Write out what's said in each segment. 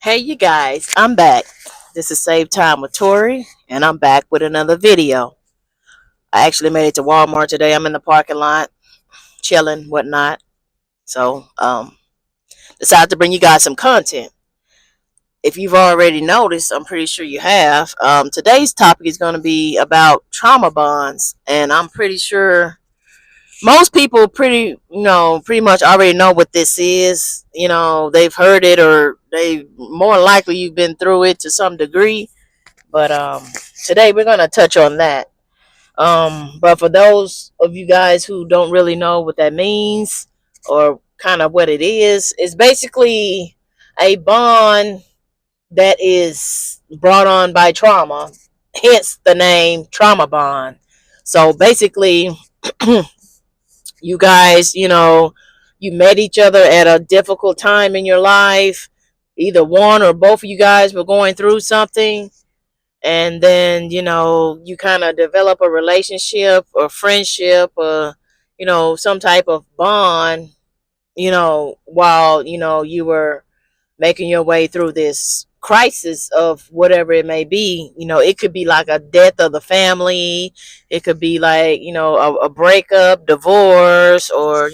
Hey, you guys, I'm back. This is Save Time with Tori, and I'm back with another video. I actually made it to Walmart today. I'm in the parking lot, chilling, whatnot. So, decided to bring you guys some content. If you've already noticed, I'm pretty sure you have. Today's topic is going to be about trauma bonds, and I'm pretty sure most people pretty much already know what this is. They've heard it, or they more likely you've been through it to some degree. But today we're gonna touch on that. But for those of you guys who don't really know what that means or kind of what it is, it's basically a bond that is brought on by trauma, hence the name trauma bond. So basically, you guys, you met each other at a difficult time in your life. Either one or both of you guys were going through something, and then you kind of develop a relationship or friendship or some type of bond, while you were making your way through this crisis of whatever it may be. It could be like a death of the family, it could be like a breakup, divorce, or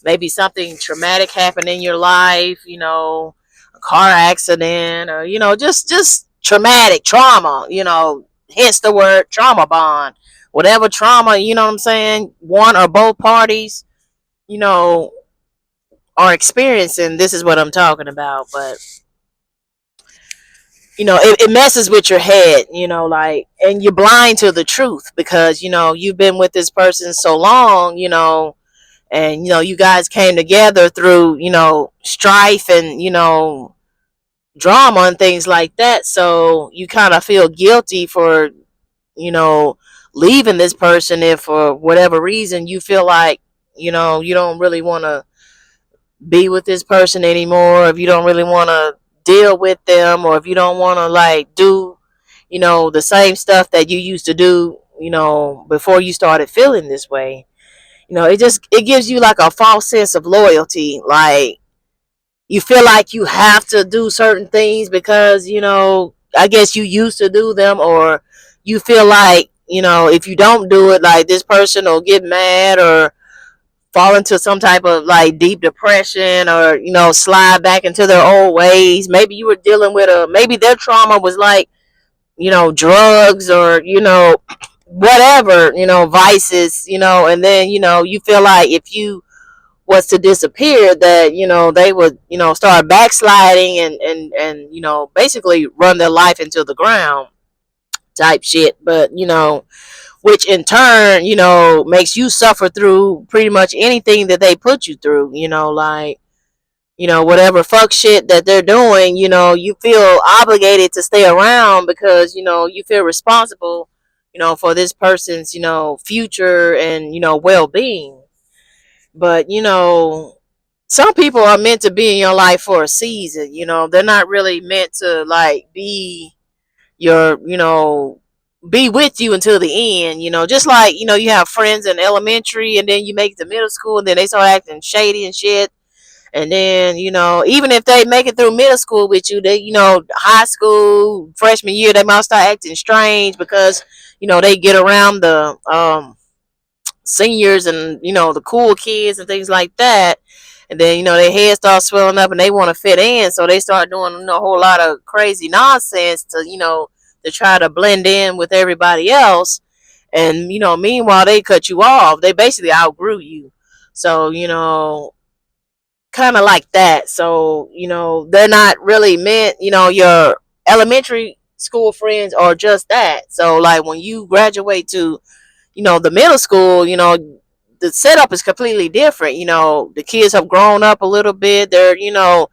maybe something traumatic happened in your life, a car accident, or just traumatic trauma, hence the word trauma bond. Whatever trauma, what I'm saying, one or both parties you know are experiencing, this is what I'm talking about. But it messes with your head, like, and you're blind to the truth because you've been with this person so long, and you guys came together through strife and drama and things like that. So you kind of feel guilty for you know leaving this person if for whatever reason you feel like you don't really want to be with this person anymore, if you don't really want to deal with them, or if you don't want to like do the same stuff that you used to do before you started feeling this way. It gives you like a false sense of loyalty, like you feel like you have to do certain things because I guess you used to do them, or you feel like if you don't do it, like this person will get mad or fall into some type of like deep depression, or slide back into their old ways. Maybe you were dealing with maybe their trauma was like drugs, or whatever, vices, and then you feel like if you was to disappear, that they would start backsliding and basically run their life into the ground type shit. But which in turn makes you suffer through pretty much anything that they put you through, like whatever fuck shit that they're doing, you feel obligated to stay around because you feel responsible for this person's future and well-being. But some people are meant to be in your life for a season. They're not really meant to like be your be with you until the end. Just like you have friends in elementary, and then you make it to middle school, and then they start acting shady and shit. And then even if they make it through middle school with you, they high school freshman year they might start acting strange because they get around the seniors and the cool kids and things like that. And then their heads start swelling up and they want to fit in, so they start doing a whole lot of crazy nonsense to to try to blend in with everybody else. And meanwhile they cut you off, they basically outgrew you. So kind of like that. So they're not really meant, your elementary school friends are just that. So like when you graduate to the middle school, the setup is completely different. The kids have grown up a little bit. They're you know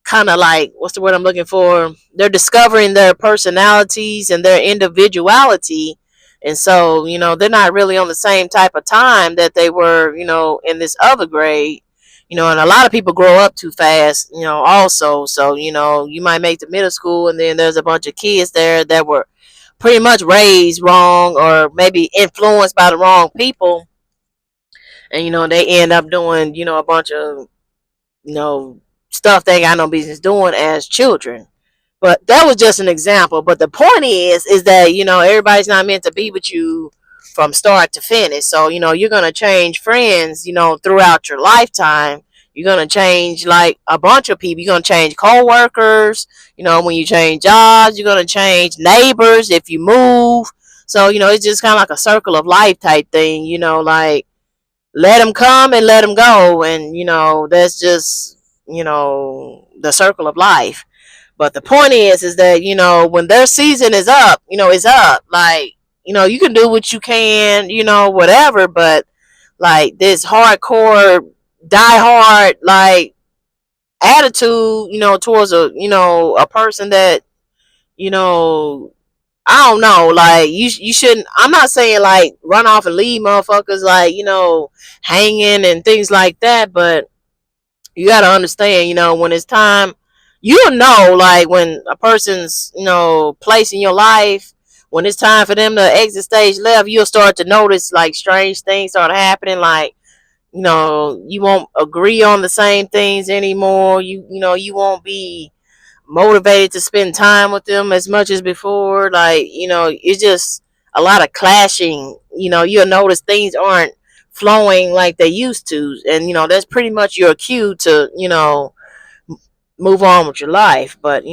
kind of like, what's the word I'm looking for, they're discovering their personalities and their individuality. And so they're not really on the same type of time that they were in this other grade. And a lot of people grow up too fast, also. So you might make the middle school, and then there's a bunch of kids there that were pretty much raised wrong, or maybe influenced by the wrong people. And they end up doing a bunch of you know stuff they ain't got no business doing as children. But that was just an example. But the point is that, everybody's not meant to be with you from start to finish. So, you're going to change friends, throughout your lifetime. You're going to change like a bunch of people. You're going to change coworkers, when you change jobs. You're going to change neighbors if you move. So, it's just kind of like a circle of life type thing, like let them come and let them go. And, that's just, the circle of life. But the point is that, when their season is up, it's up. Like, you can do what you can, whatever. But like this hardcore, die hard, like attitude, towards a person that, you know, I don't know, like you shouldn't. I'm not saying like run off and leave motherfuckers like hanging and things like that, but you got to understand, when it's time, you'll know, like when a person's, place in your life, when it's time for them to exit stage left, you'll start to notice like strange things start happening. Like, you won't agree on the same things anymore. You won't be motivated to spend time with them as much as before. Like, it's just a lot of clashing. You'll notice things aren't flowing like they used to. And, that's pretty much your cue to, move on with your life. But,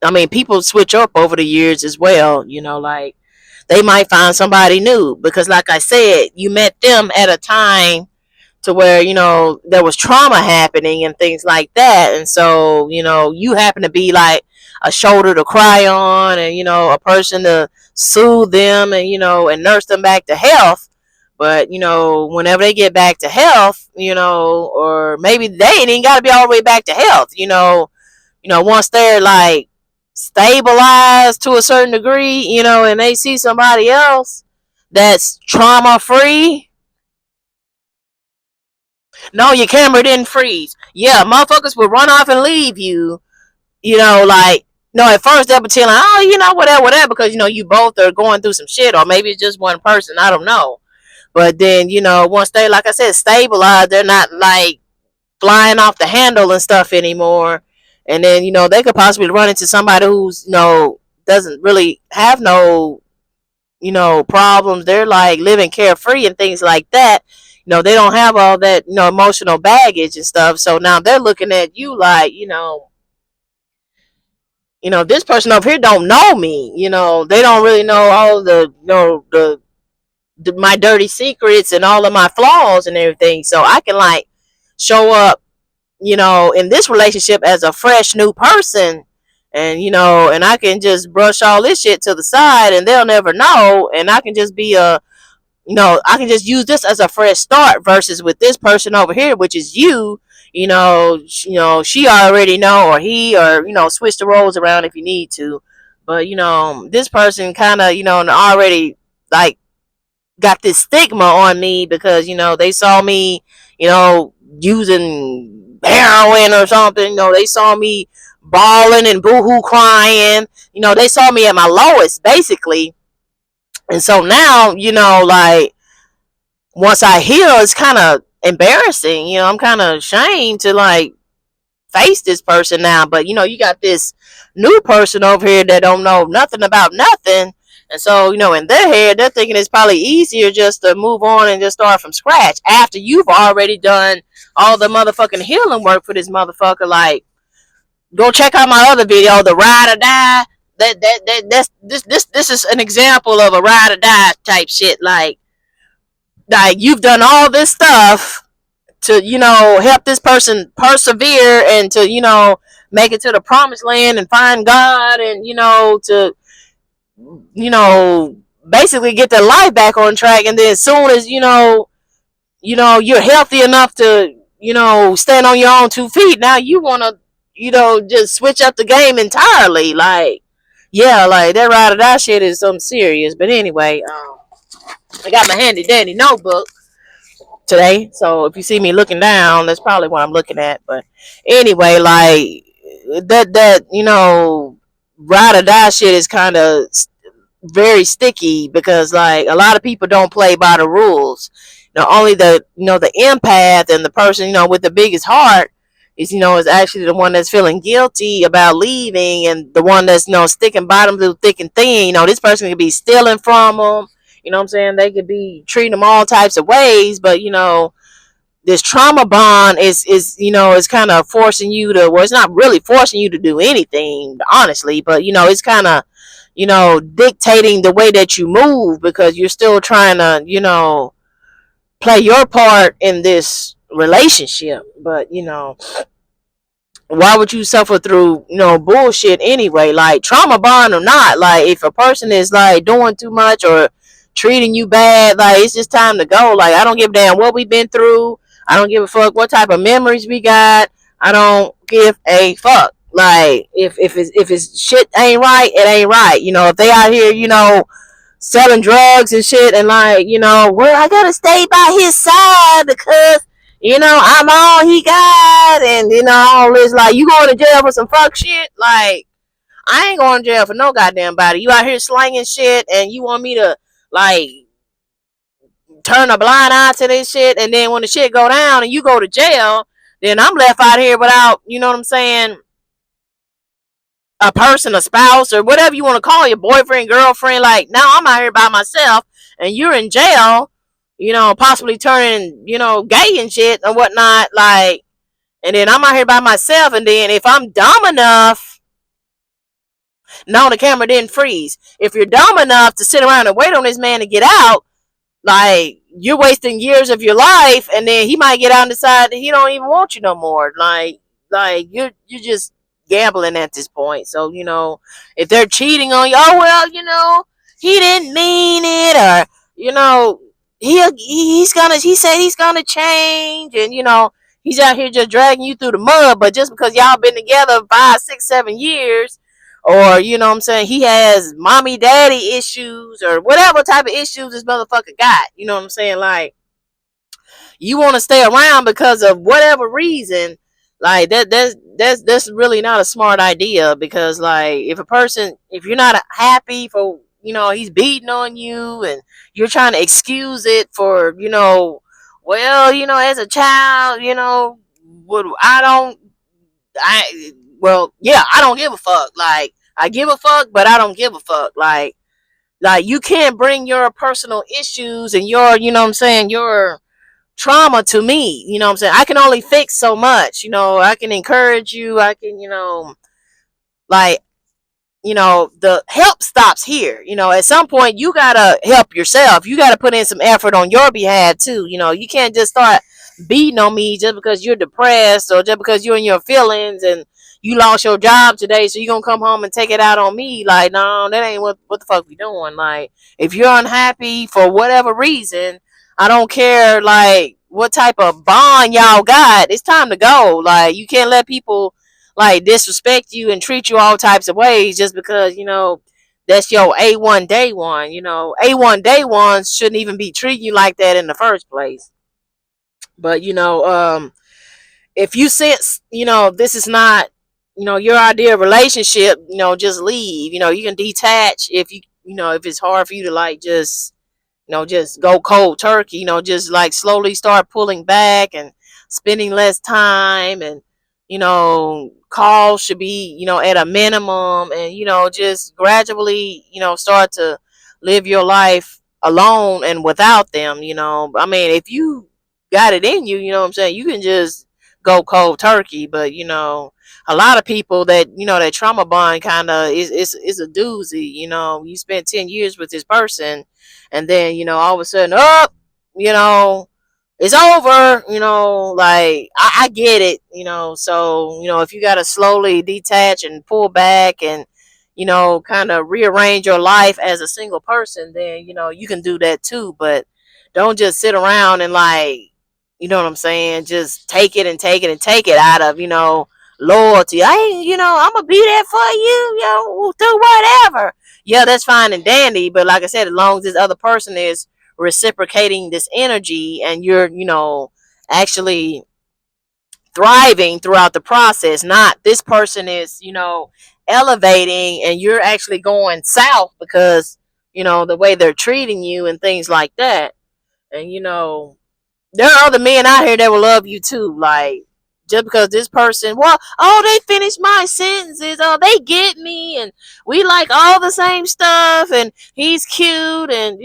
I mean, people switch up over the years as well, like they might find somebody new because, like I said, you met them at a time to where there was trauma happening and things like that, and so you happen to be like a shoulder to cry on, and a person to soothe them, and and nurse them back to health. But whenever they get back to health, or maybe they ain't even got to be all the way back to health, once they're like stabilized to a certain degree, and they see somebody else that's trauma free. No, your camera didn't freeze. Yeah, motherfuckers will run off and leave you. Like, no, at first they'll be telling, oh, whatever, whatever, because you both are going through some shit, or maybe it's just one person. I don't know. But then, once they, like I said, stabilize, they're not like flying off the handle and stuff anymore. And then, they could possibly run into somebody who's, doesn't really have no, problems. They're like living carefree and things like that. They don't have all that, emotional baggage and stuff. So now they're looking at you like, this person over here don't know me. They don't really know all the, my dirty secrets and all of my flaws and everything. So I can like show up, in this relationship as a fresh new person, and and I can just brush all this shit to the side and they'll never know, and I can just be I can just use this as a fresh start versus with this person over here, which is you. She already know, or he, or switch the roles around if you need to. But this person kind of already like got this stigma on me because they saw me using heroin or something. They saw me bawling and boohoo crying. They saw me at my lowest basically. And so now, like once I heal, it's kind of embarrassing. I'm kind of ashamed to like face this person now. But you got this new person over here that don't know nothing about nothing. And so, in their head, they're thinking it's probably easier just to move on and just start from scratch after you've already done all the motherfucking healing work for this motherfucker. Like, go check out my other video, the ride or die. This is an example of a ride or die type shit. Like you've done all this stuff to help this person persevere and to make it to the promised land and find God, and to basically get their life back on track. And then as soon as you're healthy enough to stand on your own 2 feet, now you want to just switch up the game entirely. Like, yeah, like that ride or die shit is something serious. But anyway, I got my handy dandy notebook today, so if you see me looking down, that's probably what I'm looking at. But anyway, like that ride or die shit is kind of very sticky because like a lot of people don't play by the rules. Only the the empath and the person with the biggest heart is actually the one that's feeling guilty about leaving, and the one that's sticking bottom through thick and thin. This person could be stealing from them. What I'm saying? They could be treating them all types of ways, but this trauma bond is kind of forcing you to, well, it's not really forcing you to do anything, honestly, but it's kind of dictating the way that you move, because you're still trying to play your part in this relationship. But why would you suffer through bullshit anyway? Like, trauma bond or not, like, if a person is like doing too much or treating you bad, like, it's just time to go. Like, I don't give a damn what we've been through. I don't give a fuck what type of memories we got. I don't give a fuck. Like, if it's shit ain't right, it ain't right. If they out here selling drugs and shit, and like, well, I gotta stay by his side because I'm all he got, and all this, like, you going to jail for some fuck shit. Like, I ain't going to jail for no goddamn body. You out here slanging shit, and you want me to like turn a blind eye to this shit, and then when the shit go down and you go to jail, then I'm left out here without, what I'm saying, a person, a spouse, or whatever you want to call your boyfriend, girlfriend. Like, now I'm out here by myself, and you're in jail, possibly turning, gay and shit and whatnot. Like, and then I'm out here by myself, and then if I'm dumb enough, no, the camera didn't freeze. If you're dumb enough to sit around and wait on this man to get out, like, you're wasting years of your life, and then he might get out and decide that he don't even want you no more. Like you're just gambling at this point. So if they're cheating on you, oh well, he didn't mean it, or he said he's gonna change, and he's out here just dragging you through the mud. But just because y'all been together 5, 6, 7 years, or what I'm saying, he has mommy daddy issues or whatever type of issues this motherfucker got, what I'm saying, like, you want to stay around because of whatever reason, like, that's really not a smart idea. Because, like, if you're not happy for, he's beating on you, and you're trying to excuse it for, well, as a child, what I well, yeah, I don't give a fuck. Like, I give a fuck, but I don't give a fuck. Like, you can't bring your personal issues and your, what I'm saying, your trauma to me. What I'm saying? I can only fix so much. I can encourage you. I can, like, the help stops here. At some point you gotta help yourself. You gotta put in some effort on your behalf too. You can't just start beating on me just because you're depressed, or just because you're in your feelings and you lost your job today, so you gonna come home and take it out on me. Like, no, that ain't what the fuck we doing. Like, if you're unhappy for whatever reason, I don't care, like, what type of bond y'all got, it's time to go. Like, you can't let people, like, disrespect you and treat you all types of ways just because that's your A1 day one. A1 day ones shouldn't even be treating you like that in the first place. But if you sense this is not your idea of relationship, just leave. You can detach if if it's hard for you to, like, just go cold turkey. Just, like, slowly start pulling back and spending less time, and calls should be at a minimum, and just gradually start to live your life alone and without them. I mean, if you got it in you, what I'm saying, you can just go cold turkey. But a lot of people that that trauma bond kind of is a doozy. You spent 10 years with this person, and then all of a sudden, oh, you know it's over. Like, I get it. So if you got to slowly detach and pull back, and kind of rearrange your life as a single person, then you can do that too. But don't just sit around and, like, what I'm saying, just take it and take it and take it out of loyalty. I ain't, I'm gonna be there for you, do whatever. Yeah, that's fine and dandy, but like I said, as long as this other person is reciprocating this energy, and you're actually thriving throughout the process, not this person is elevating and you're actually going south because the way they're treating you and things like that. And there are other men out here that will love you too. Like, just because this person, well, oh, they finished my sentences, oh, they get me, and we like all the same stuff, and he's cute, and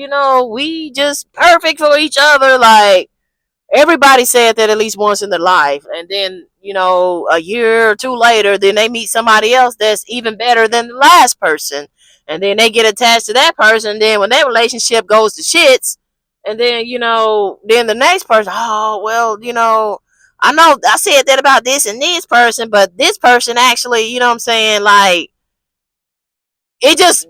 we just perfect for each other. Like, everybody said that at least once in their life, and then a year or two later, then they meet somebody else that's even better than the last person, and then they get attached to that person. Then when that relationship goes to shits, and then then the next person, oh well, I know I said that about this and this person, but this person actually, what I'm saying, like, it just,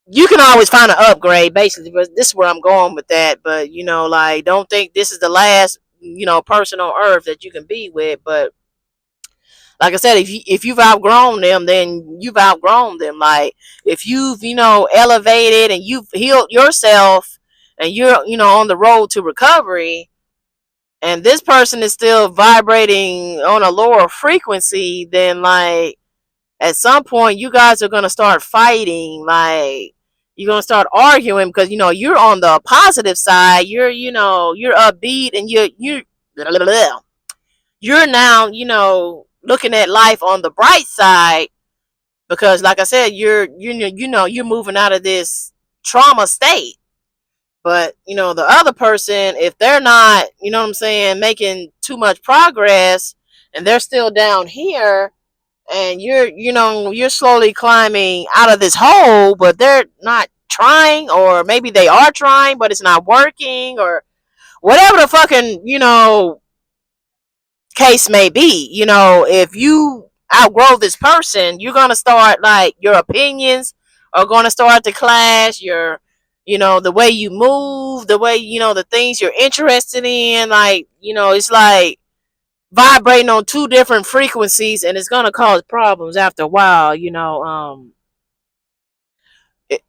you can always find an upgrade, basically. But this is where I'm going with that. But like, don't think this is the last person on earth that you can be with. But like I said, if you've outgrown them, then you've outgrown them. Like, if you've elevated and you've healed yourself, and you're on the road to recovery, and this person is still vibrating on a lower frequency, then, like, at some point you guys are going to start fighting. Like, you're going to start arguing because you're on the positive side. You're upbeat, and you're now looking at life on the bright side, because like I said, you're moving out of this trauma state. But the other person, if they're not, what I'm saying, making too much progress, and they're still down here, and you're slowly climbing out of this hole, but they're not trying, or maybe they are trying but it's not working, or whatever the fucking case may be. If you outgrow this person, you're gonna start, like, your opinions are gonna start to clash. The way you move, the way the things you're interested in, like, it's like vibrating on two different frequencies, and it's gonna cause problems after a while. It,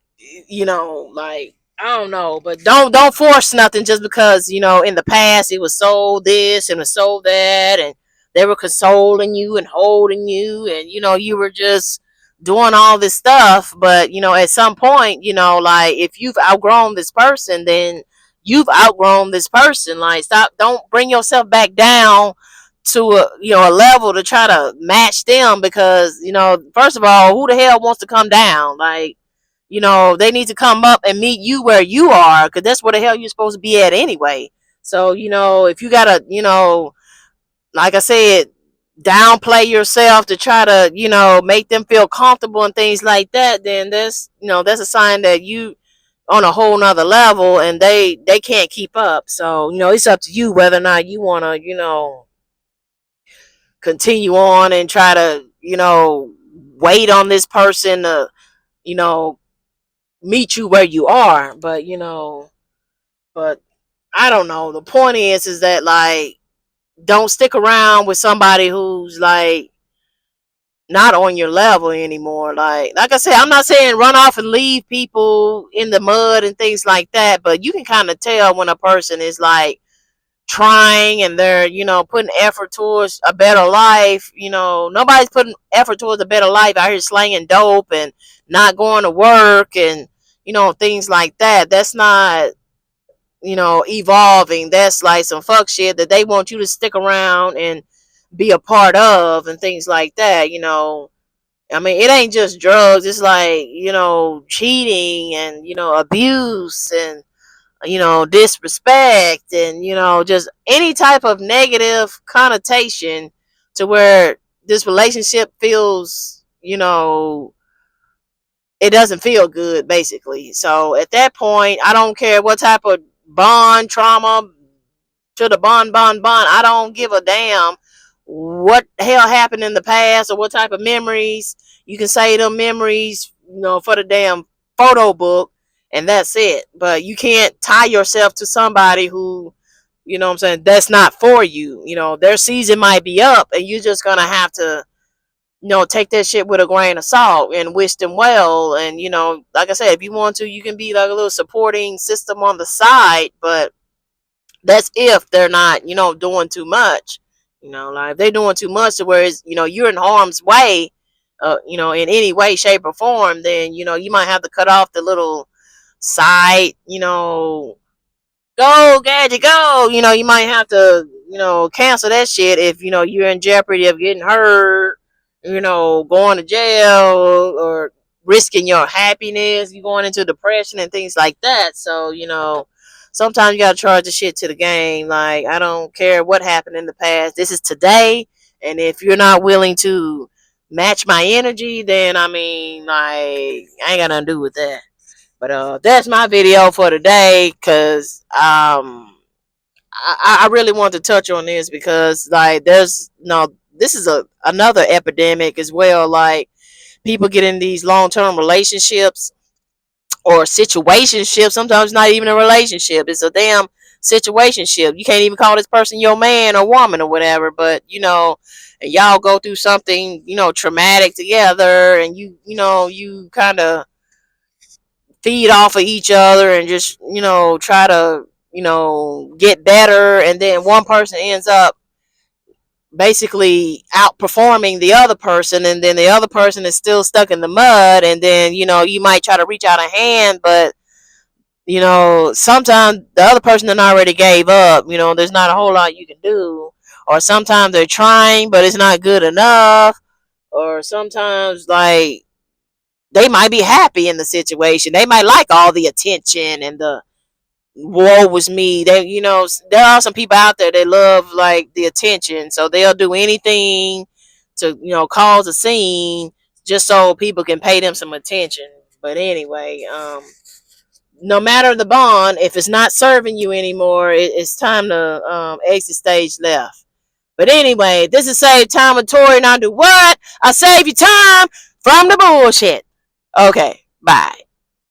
like, I don't know, but don't force nothing just because in the past it was so this and it was so that, and they were consoling you and holding you, and you were just doing all this stuff. But at some point, like, if you've outgrown this person, then you've outgrown this person. Like, stop, don't bring yourself back down to a level to try to match them, because first of all, who the hell wants to come down? Like, they need to come up and meet you where you are, because that's where the hell you're supposed to be at anyway. So if you gotta like I said, downplay yourself to try to make them feel comfortable and things like that, then that's a sign that you on a whole nother level, and they can't keep up. So it's up to you whether or not you want to continue on and try to wait on this person to you know meet you where you are. But but I don't know, the point is that, like, don't stick around with somebody who's, like, not on your level anymore. Like I said, I'm not saying run off and leave people in the mud and things like that, but you can kind of tell when a person is, like, trying, and they're putting effort towards a better life. Nobody's putting effort towards a better life out here slanging dope and not going to work, and things like that. That's not evolving. That's like some fuck shit that they want you to stick around and be a part of, and things like that. I mean, it ain't just drugs. It's like cheating, and abuse, and disrespect, and just any type of negative connotation to where this relationship feels, it doesn't feel good, basically. So at that point, I don't care what type of bond trauma to the bond. I don't give a damn what hell happened in the past, or what type of memories. You can say them memories, for the damn photo book, and that's it. But you can't tie yourself to somebody who, what I'm saying, that's not for you. Their season might be up, and you're just gonna have to take that shit with a grain of salt and wish them well. And like I said, if you want to, you can be like a little supporting system on the side, but that's if they're not doing too much. Like, if they're doing too much to where it's, you're in harm's way, in any way, shape, or form, then you might have to cut off the little side, go gadget go. You might have to cancel that shit if you're in jeopardy of getting hurt, going to jail, or risking your happiness, you going into depression and things like that. So sometimes you gotta charge the shit to the game. Like, I don't care what happened in the past. This is today, and if you're not willing to match my energy, then I mean, like, I ain't got nothing to do with that. But that's my video for today, cause I really want to touch on this because, like, there's no this is another epidemic as well. Like, people get in these long term relationships or situationships. Sometimes not even a relationship; it's a damn situationship. You can't even call this person your man or woman or whatever. But and y'all go through something traumatic together, and you kind of feed off of each other and just try to get better, and then one person ends up basically outperforming the other person, and then the other person is still stuck in the mud, and then you might try to reach out a hand, but sometimes the other person then already gave up. There's not a whole lot you can do, or sometimes they're trying but it's not good enough, or sometimes, like, they might be happy in the situation. They might like all the attention and the woe was me. There are some people out there that love, like, the attention, so they'll do anything to cause a scene just so people can pay them some attention. But anyway, no matter the bond, if it's not serving you anymore, it's time to exit stage left. But anyway, this is Save Time with Tori, and I do what? I save you time from the bullshit. Okay, bye.